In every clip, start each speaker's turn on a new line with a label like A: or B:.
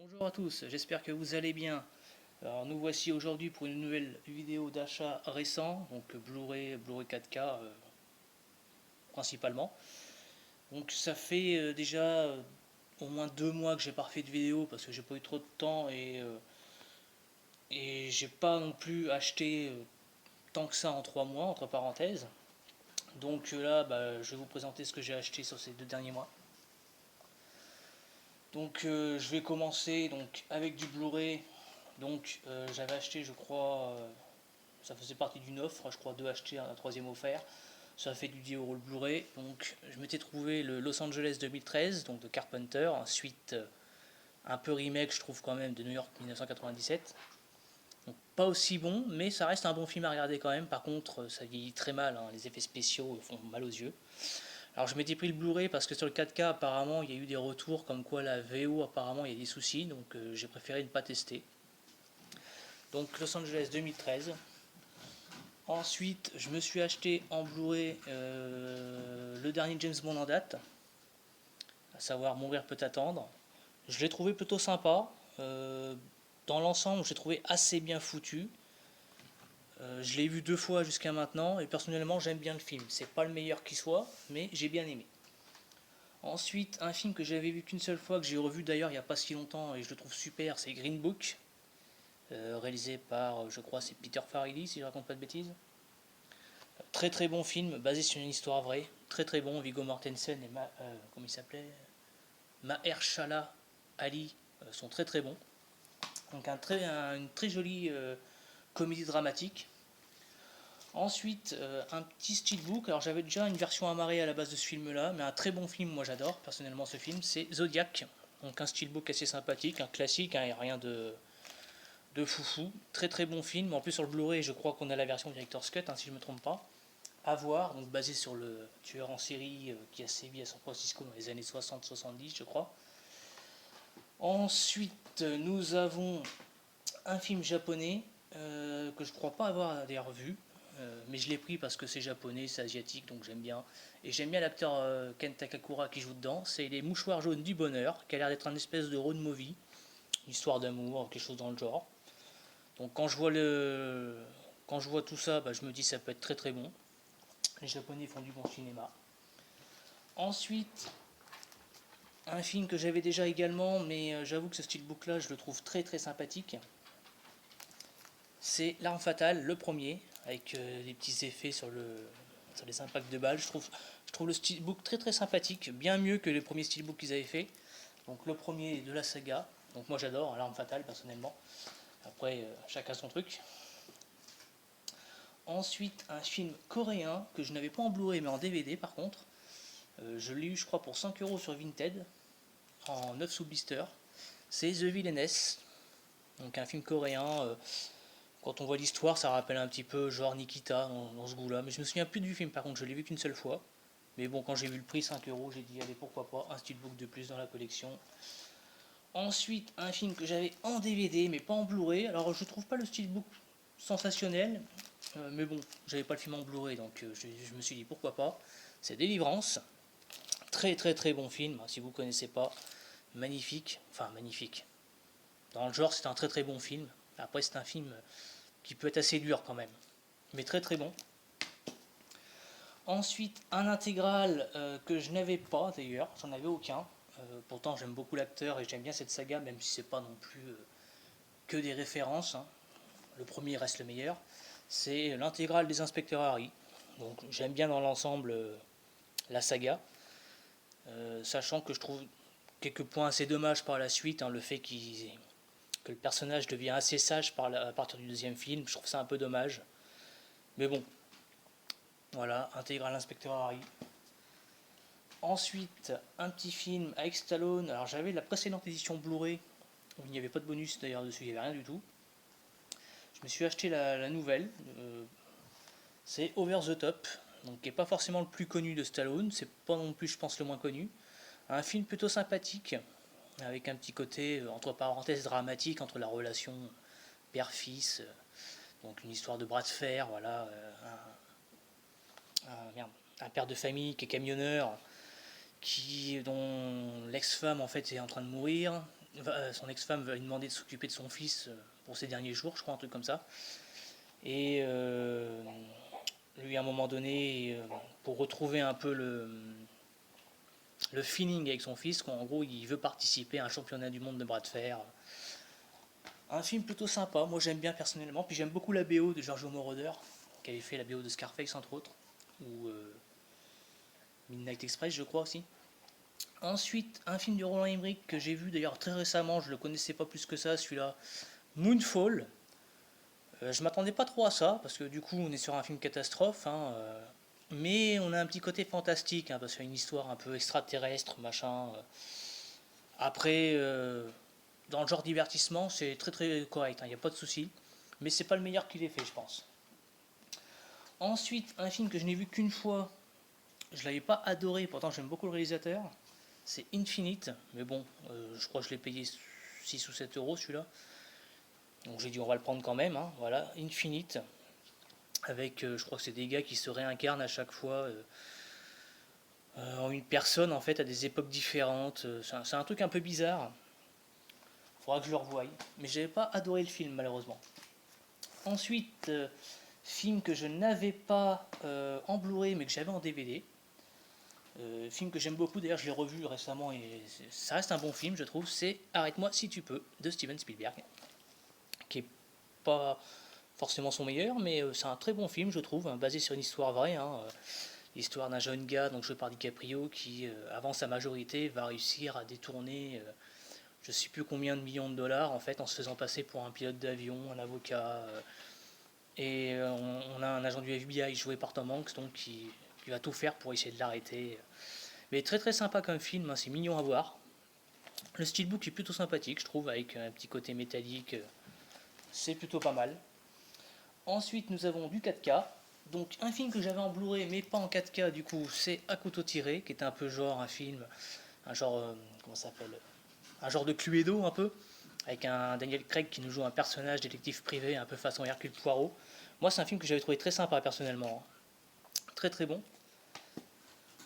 A: Bonjour à tous, j'espère que vous allez bien. Alors nous voici aujourd'hui pour une nouvelle vidéo d'achat récent, donc Blu-ray 4K principalement. Donc ça fait déjà au moins 2 mois que j'ai pas refait de vidéo parce que j'ai pas eu trop de temps et j'ai pas non plus acheté tant que ça en 3 mois, entre parenthèses. Donc là je vais vous présenter ce que j'ai acheté sur ces 2 derniers mois. Donc je vais commencer donc avec du Blu-ray. Donc j'avais acheté, je crois, ça faisait partie d'une offre, je crois 2 achetés, un troisième offert. Ça fait du 10 euros le Blu-ray. Donc je m'étais trouvé le Los Angeles 2013, donc de Carpenter, ensuite un peu remake je trouve quand même de New York 1997. Donc pas aussi bon, mais ça reste un bon film à regarder quand même. Par contre ça vieillit très mal, hein, les effets spéciaux font mal aux yeux. Alors je m'étais pris le Blu-ray parce que sur le 4K apparemment il y a eu des retours comme quoi la VO apparemment il y a des soucis, donc j'ai préféré ne pas tester. Donc Los Angeles 2013. Ensuite, je me suis acheté en Blu-ray le dernier James Bond en date, à savoir Mourir peut attendre. Je l'ai trouvé plutôt sympa. Dans l'ensemble, j'ai trouvé assez bien foutu. Je l'ai vu 2 fois jusqu'à maintenant et personnellement, j'aime bien le film. C'est pas le meilleur qui soit, mais j'ai bien aimé. Ensuite, un film que j'avais vu qu'une seule fois, que j'ai revu d'ailleurs il n'y a pas si longtemps et je le trouve super, c'est Green Book, réalisé par, je crois, c'est Peter Farrelly, si je raconte pas de bêtises. Très très bon film, basé sur une histoire vraie. Très très bon, Viggo Mortensen et comment il s'appelait, Mahershala Ali sont très très bons. Donc une très jolie comédie dramatique. Ensuite, un petit steelbook. Alors j'avais déjà une version amarrée à la base de ce film-là, mais un très bon film, moi j'adore personnellement ce film, c'est Zodiac. Donc un steelbook assez sympathique, un classique, hein, rien de foufou. Très très bon film. En plus sur le Blu-ray, je crois qu'on a la version Director's Cut, hein, si je ne me trompe pas. À voir, donc basé sur le tueur en série qui a sévi à San Francisco dans les années 60-70, je crois. Ensuite, nous avons un film japonais que je crois pas avoir d'ailleurs vu, mais je l'ai pris parce que c'est japonais, c'est asiatique, donc j'aime bien. Et j'aime bien l'acteur Ken Takakura qui joue dedans. C'est Les Mouchoirs jaunes du bonheur, qui a l'air d'être un espèce de road movie, une histoire d'amour, quelque chose dans le genre. Donc quand je vois tout ça, je me dis ça peut être très très bon. Les Japonais font du bon cinéma. Ensuite, un film que j'avais déjà également, mais j'avoue que ce steelbook là je le trouve très très sympathique. C'est L'Arme Fatale, le premier, avec des petits effets sur les impacts de balles. Je trouve le steelbook très très sympathique, bien mieux que les premiers steelbooks qu'ils avaient fait. Donc le premier de la saga. Donc moi j'adore L'Arme Fatale personnellement. Après, chacun son truc. Ensuite, un film coréen que je n'avais pas en Blu-ray mais en DVD par contre. Je l'ai eu je crois pour 5 euros sur Vinted, en 9 sous blister. C'est The Villainess, donc un film coréen. Quand on voit l'histoire, ça rappelle un petit peu genre Nikita dans ce goût-là. Mais je me souviens plus du film, par contre, je l'ai vu qu'une seule fois. Mais bon, quand j'ai vu le prix 5 euros, j'ai dit allez, pourquoi pas, un steelbook de plus dans la collection. Ensuite, un film que j'avais en DVD, mais pas en Blu-ray. Alors, je trouve pas le steelbook sensationnel, mais bon, j'avais pas le film en Blu-ray, donc je me suis dit pourquoi pas. C'est Délivrance. Très très très bon film, si vous connaissez pas. Magnifique, enfin magnifique. Dans le genre, c'est un très très bon film. Après, c'est un film qui peut être assez dur quand même, mais très très bon. Ensuite, un intégral que je n'avais pas d'ailleurs, j'en avais aucun. Pourtant, j'aime beaucoup l'acteur et j'aime bien cette saga, même si c'est pas non plus que des références, hein. Le premier reste le meilleur. C'est l'intégrale des Inspecteurs Harry. Donc, j'aime bien dans l'ensemble la saga, sachant que je trouve quelques points assez dommages par la suite, hein, le fait que le personnage devient assez sage à partir du deuxième film, je trouve ça un peu dommage. Mais bon, voilà, intégral Inspecteur Harry. Ensuite, un petit film avec Stallone. Alors j'avais la précédente édition Blu-ray, où il n'y avait pas de bonus d'ailleurs dessus, il n'y avait rien du tout. Je me suis acheté la nouvelle. C'est Over the Top, donc qui n'est pas forcément le plus connu de Stallone, c'est pas non plus je pense le moins connu. Un film plutôt sympathique, avec un petit côté entre parenthèses dramatique entre la relation père-fils, donc une histoire de bras de fer, voilà, un père de famille qui est camionneur, dont l'ex-femme en fait est en train de mourir, son ex-femme va lui demander de s'occuper de son fils pour ses derniers jours, je crois, un truc comme ça. Et lui, à un moment donné, pour retrouver un peu le feeling avec son fils, en gros, il veut participer à un championnat du monde de bras de fer. Un film plutôt sympa, moi j'aime bien personnellement, puis j'aime beaucoup la BO de Giorgio Moroder, qui avait fait la BO de Scarface entre autres, ou Midnight Express je crois aussi. Ensuite, un film de Roland Emmerich que j'ai vu d'ailleurs très récemment, je le connaissais pas plus que ça, celui-là, Moonfall. Je m'attendais pas trop à ça, parce que du coup on est sur un film catastrophe, hein, mais on a un petit côté fantastique, hein, parce qu'il y a une histoire un peu extraterrestre, machin. Après, dans le genre divertissement, c'est très très correct, il n'y a pas de souci, mais c'est pas le meilleur qu'il ait fait, je pense. Ensuite, un film que je n'ai vu qu'une fois, je l'avais pas adoré, pourtant j'aime beaucoup le réalisateur, c'est Infinite, mais bon, je crois que je l'ai payé 6 ou 7 euros celui-là, donc j'ai dit on va le prendre quand même, hein, voilà, Infinite, avec, je crois que c'est des gars qui se réincarnent à chaque fois en une personne en fait à des époques différentes, c'est un truc un peu bizarre, faudra que je le revoie, mais j'avais pas adoré le film malheureusement. Ensuite, film que je n'avais pas en Blu-ray mais que j'avais en DVD. Film que j'aime beaucoup, d'ailleurs je l'ai revu récemment et ça reste un bon film je trouve, c'est Arrête-moi si tu peux de Steven Spielberg, qui est pas forcément son meilleur, mais c'est un très bon film je trouve, hein, basé sur une histoire vraie, hein, l'histoire d'un jeune gars, donc joué par DiCaprio, qui avant sa majorité va réussir à détourner je sais plus combien de millions de dollars en fait en se faisant passer pour un pilote d'avion, un avocat, et on a un agent du FBI joué par Tom Hanks donc qui va tout faire pour essayer de l'arrêter. Mais très très sympa comme film, hein, c'est mignon à voir. Le steelbook est plutôt sympathique, je trouve, avec un petit côté métallique, c'est plutôt pas mal. Ensuite, nous avons du 4K. Donc, un film que j'avais en Blu-ray, mais pas en 4K, du coup, c'est À couteau tiré, qui est un peu genre un film, un genre, comment ça s'appelle, un genre de Cluedo un peu, avec un Daniel Craig qui nous joue un personnage détective privé, un peu façon Hercule Poirot. Moi, c'est un film que j'avais trouvé très sympa personnellement, très très bon.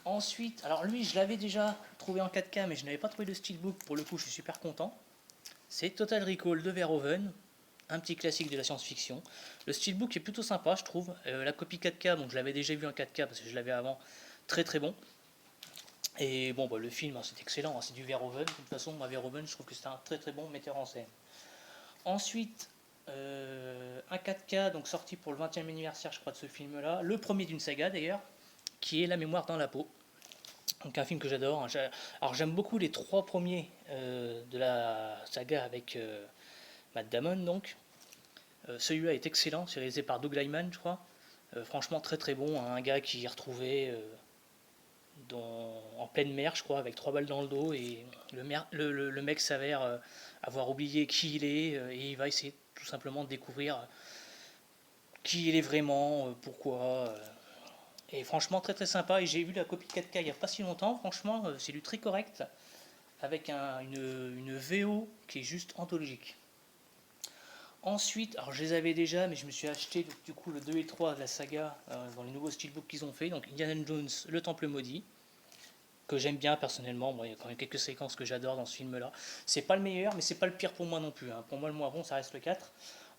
A: Ensuite, alors lui, je l'avais déjà trouvé en 4K, mais je n'avais pas trouvé le steelbook. Pour le coup, je suis super content. C'est Total Recall de Verhoeven, un petit classique de la science-fiction. Le steelbook est plutôt sympa, je trouve. La copie 4K, bon, je l'avais déjà vu en 4K parce que je l'avais avant, très très bon. Et bon, bah, le film, hein, c'est excellent, hein, c'est du Verhoeven. De toute façon, moi, Verhoeven, je trouve que c'est un très très bon metteur en scène. Ensuite, un 4K, donc sorti pour le 20e anniversaire, je crois, de ce film-là. Le premier d'une saga d'ailleurs, qui est La mémoire dans la peau. Donc un film que j'adore, hein. Alors j'aime beaucoup les trois premiers de la saga avec Matt Damon donc. Celui-là est excellent, c'est réalisé par Doug Liman je crois. Franchement très très bon, hein. Un gars qui est retrouvé en pleine mer je crois avec 3 balles dans le dos et le mec s'avère avoir oublié qui il est et il va essayer tout simplement de découvrir qui il est vraiment, pourquoi. Et franchement très très sympa, et j'ai vu la copie 4K il n'y a pas si longtemps, franchement c'est du très correct, avec une VO qui est juste anthologique. Ensuite, alors je les avais déjà, mais je me suis acheté du coup le 2 et le 3 de la saga dans les nouveaux steelbooks qu'ils ont fait, donc Indiana Jones, le Temple Maudit, que j'aime bien personnellement. Bon, il y a quand même quelques séquences que j'adore dans ce film-là. C'est pas le meilleur, mais c'est pas le pire pour moi non plus, hein. Pour moi, le moins bon, ça reste le 4.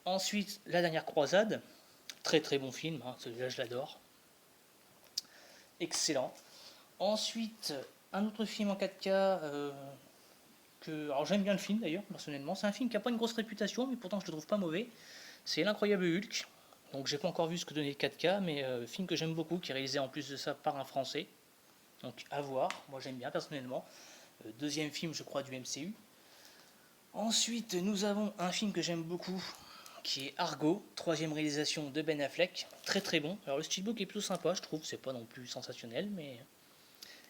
A: Ensuite, La Dernière Croisade, très très bon film, hein. Celui-là je l'adore. Excellent. Ensuite, un autre film en 4K alors j'aime bien le film d'ailleurs, personnellement. C'est un film qui n'a pas une grosse réputation, mais pourtant je le trouve pas mauvais. C'est L'Incroyable Hulk. Donc j'ai pas encore vu ce que donnait le 4K, mais film que j'aime beaucoup, qui est réalisé en plus de ça par un Français. Donc à voir, moi j'aime bien personnellement. Deuxième film, je crois, du MCU. Ensuite, nous avons un film que j'aime beaucoup, qui est Argo, troisième réalisation de Ben Affleck, très très bon. Alors le steelbook est plutôt sympa, je trouve, c'est pas non plus sensationnel, mais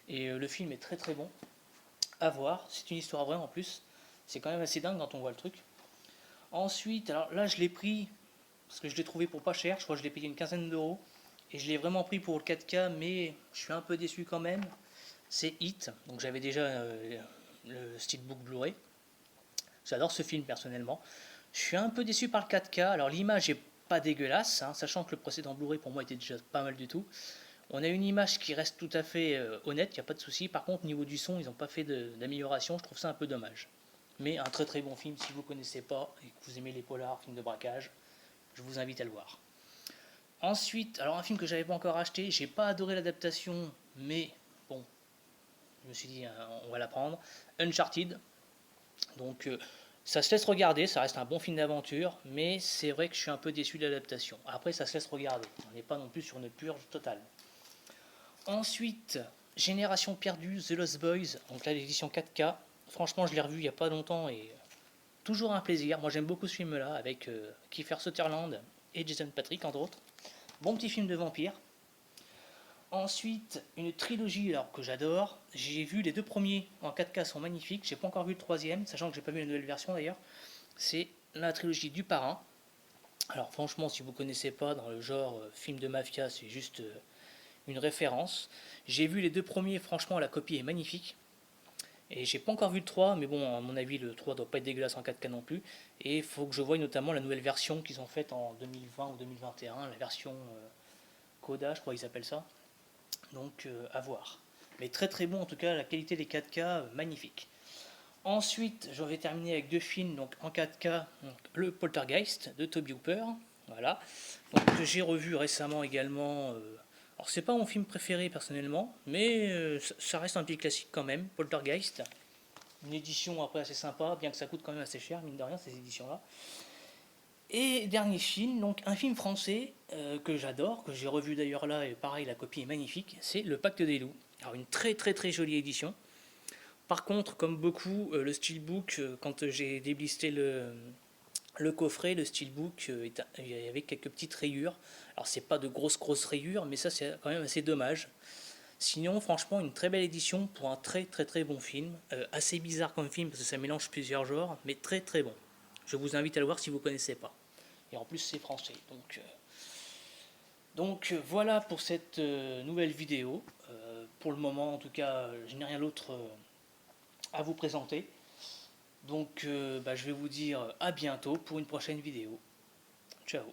A: et le film est très très bon. À voir, c'est une histoire vraie en plus. C'est quand même assez dingue quand on voit le truc. Ensuite, alors là je l'ai pris parce que je l'ai trouvé pour pas cher, je crois que je l'ai payé une quinzaine d'euros. Et je l'ai vraiment pris pour le 4K, mais je suis un peu déçu quand même. C'est Hit, donc j'avais déjà le steelbook Blu-ray. J'adore ce film personnellement. Je suis un peu déçu par le 4K, alors l'image est pas dégueulasse, hein, sachant que le précédent Blu-ray pour moi était déjà pas mal du tout. On a une image qui reste tout à fait honnête, il n'y a pas de souci. Par contre, au niveau du son, ils n'ont pas fait d'amélioration, je trouve ça un peu dommage. mais un très très bon film. Si vous ne connaissez pas et que vous aimez les polars, films de braquage, je vous invite à le voir. Ensuite, alors un film que j'avais pas encore acheté, j'ai pas adoré l'adaptation, mais bon, je me suis dit on va la prendre. Uncharted, donc ça se laisse regarder, ça reste un bon film d'aventure, mais c'est vrai que je suis un peu déçu de l'adaptation. Après, ça se laisse regarder, on n'est pas non plus sur une purge totale. Ensuite, Génération perdue, The Lost Boys, donc là l'édition 4K. Franchement, je l'ai revu il n'y a pas longtemps et toujours un plaisir. Moi j'aime beaucoup ce film-là avec Kiefer Sutherland et Jason Patric entre autres. Bon petit film de vampire. Ensuite, une trilogie alors que j'adore. J'ai vu les deux premiers en 4K, sont magnifiques. J'ai pas encore vu le troisième, sachant que j'ai pas vu la nouvelle version d'ailleurs. C'est la trilogie du Parrain. Alors franchement, si vous connaissez pas dans le genre film de mafia, c'est juste une référence. J'ai vu les deux premiers, franchement la copie est magnifique. Et j'ai pas encore vu le 3, mais bon, à mon avis, le 3 doit pas être dégueulasse en 4K non plus. Et il faut que je voie notamment la nouvelle version qu'ils ont faite en 2020 ou 2021, la version Coda, je crois qu'ils appellent ça. Donc à voir. Mais très très bon en tout cas, la qualité des 4K, magnifique. Ensuite, je vais terminer avec deux films donc en 4K, donc, le Poltergeist de Toby Hooper, voilà, donc, que j'ai revu récemment également. Alors c'est pas mon film préféré personnellement, mais ça reste un petit classique quand même, Poltergeist. Une édition après assez sympa, bien que ça coûte quand même assez cher, mine de rien, ces éditions-là. Et dernier film, donc un film français que j'adore, que j'ai revu d'ailleurs là, et pareil, la copie est magnifique, c'est Le Pacte des loups. Alors une très très très jolie édition. Par contre, comme beaucoup, le steelbook, quand j'ai déblisté le coffret, le steelbook, il y avait quelques petites rayures. Alors c'est pas de grosses rayures, mais ça c'est quand même assez dommage. Sinon, franchement, une très belle édition pour un très très très bon film. Assez bizarre comme film parce que ça mélange plusieurs genres, mais très très bon. Je vous invite à le voir si vous ne connaissez pas. Et en plus, c'est français. Donc voilà pour cette nouvelle vidéo. Pour le moment, en tout cas, je n'ai rien d'autre à vous présenter. Donc je vais vous dire à bientôt pour une prochaine vidéo. Ciao.